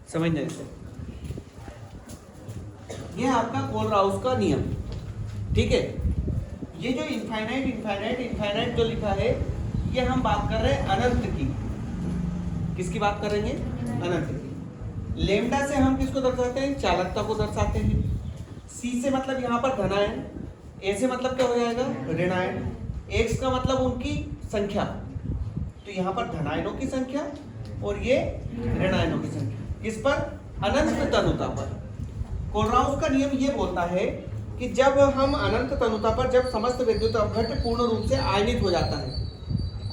समझने से। ये है आपका कोलराउस का नियम, ठीक है। ये जो इनफाइनाइट जो लिखा है, ये हम बात कर रहे हैं अनंत की। किसकी बात करेंगे? अनंत की। लेमडा से हम किसको दर्शाते हैं? चालकता को दर्शाते हैं। सी से मतलब यहाँ पर धनायन, ए से मतलब क्या हो जाएगा? ऋणायन, एक्स का मतलब उनकी संख्या, तो यहाँ पर धनायनों की संख्या और ये ऋणायनों की संख्या। किस पर? अनंत तनुता पर। कोलराउस का नियम ये बोलता है कि जब हम अनंत तनुता पर, जब समस्त विद्युत अपघट्य पूर्ण रूप से आयनित हो जाता है।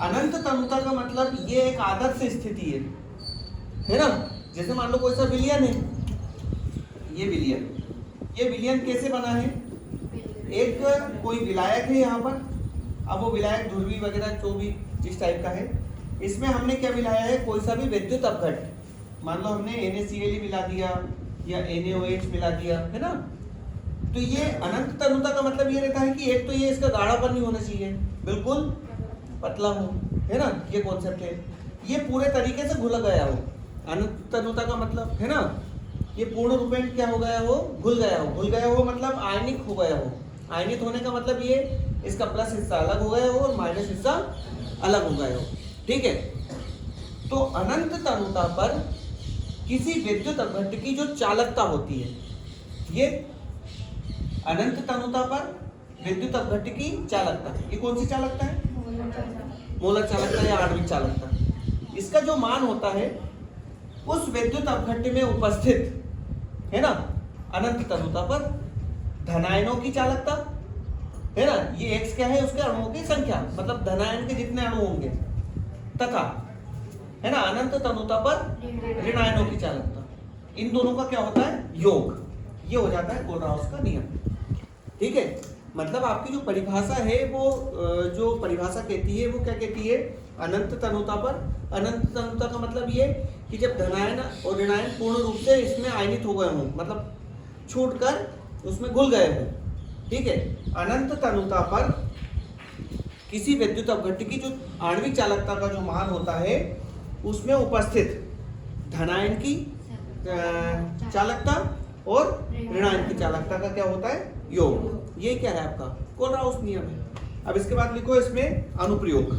अनंत तनुता का मतलब ये एक आदर्श स्थिति है ना। जैसे मान लो कोई सा विलयन है, ये विलयन कैसे बना है? एक कोई विलायक है यहाँ पर, अब वो विलायक ध्रुवी वगैरह जो भी जिस टाइप का है, इसमें हमने क्या मिलाया है? कोई सा भी विद्युत अपघट्य, मान लो हमने NaCl मिला दिया या NaOH मिला दिया, है ना। तो ये अनंत तनुता का मतलब ये रहता है कि एक तो ये इसका गाढ़ापन नहीं होना चाहिए, बिल्कुल पतला हो, है ना। ये कॉन्सेप्ट है। ये पूरे तरीके से घुल गया हो, अनंत तनुता का मतलब, है ना। ये पूर्ण रूपेण क्या हो गया हो? घुल गया हो मतलब आयनिक हो गया हो। आयनित होने का मतलब ये इसका प्लस हिस्सा अलग हो गया हो और माइनस हिस्सा अलग हो गया हो, ठीक है। तो अनंत तनुता पर किसी विद्युत अपघट्य की जो चालकता होती है, ये अनंत तनुता पर विद्युत अपघट्य की चालकता, ये कौन सी चालकता है? मोलर चालकता या आणविक चालकता। इसका जो मान होता है उस विद्युत अपघट्य में उपस्थित, है ना, अनंत तनुता पर धनायनों की चालकता, है ना। ये x क्या है? उसके अणुओं की संख्या, मतलब धनायन के जितने अणु होंगे, तथा, है ना, अनंत तनुता पर ऋणायनों की चालकता। इन दोनों का क्या होता है? योग। ये हो जाता है कोलराउस का नियम, ठीक है। मतलब आपकी जो परिभाषा है वो जो परिभाषा कहती है वो क्या कहती है? अनंत तनुता पर। अनंत तनुता का मतलब ये कि जब धनायन और ऋणायन पूर्ण रूप से इसमें आयनित हो गए हों, मतलब छूटकर उसमें घुल गए हों, ठीक है। अनंत तनुता पर किसी विद्युत अपघट्य की जो आणविक चालकता का जो मान होता है, उसमें उपस्थित धनायन की चालकता और ऋणायन की चालकता का क्या होता है? योग। ये क्या है? आपका कोलराउस नियम है। अब इसके बाद लिखो इसमें अनुप्रयोग।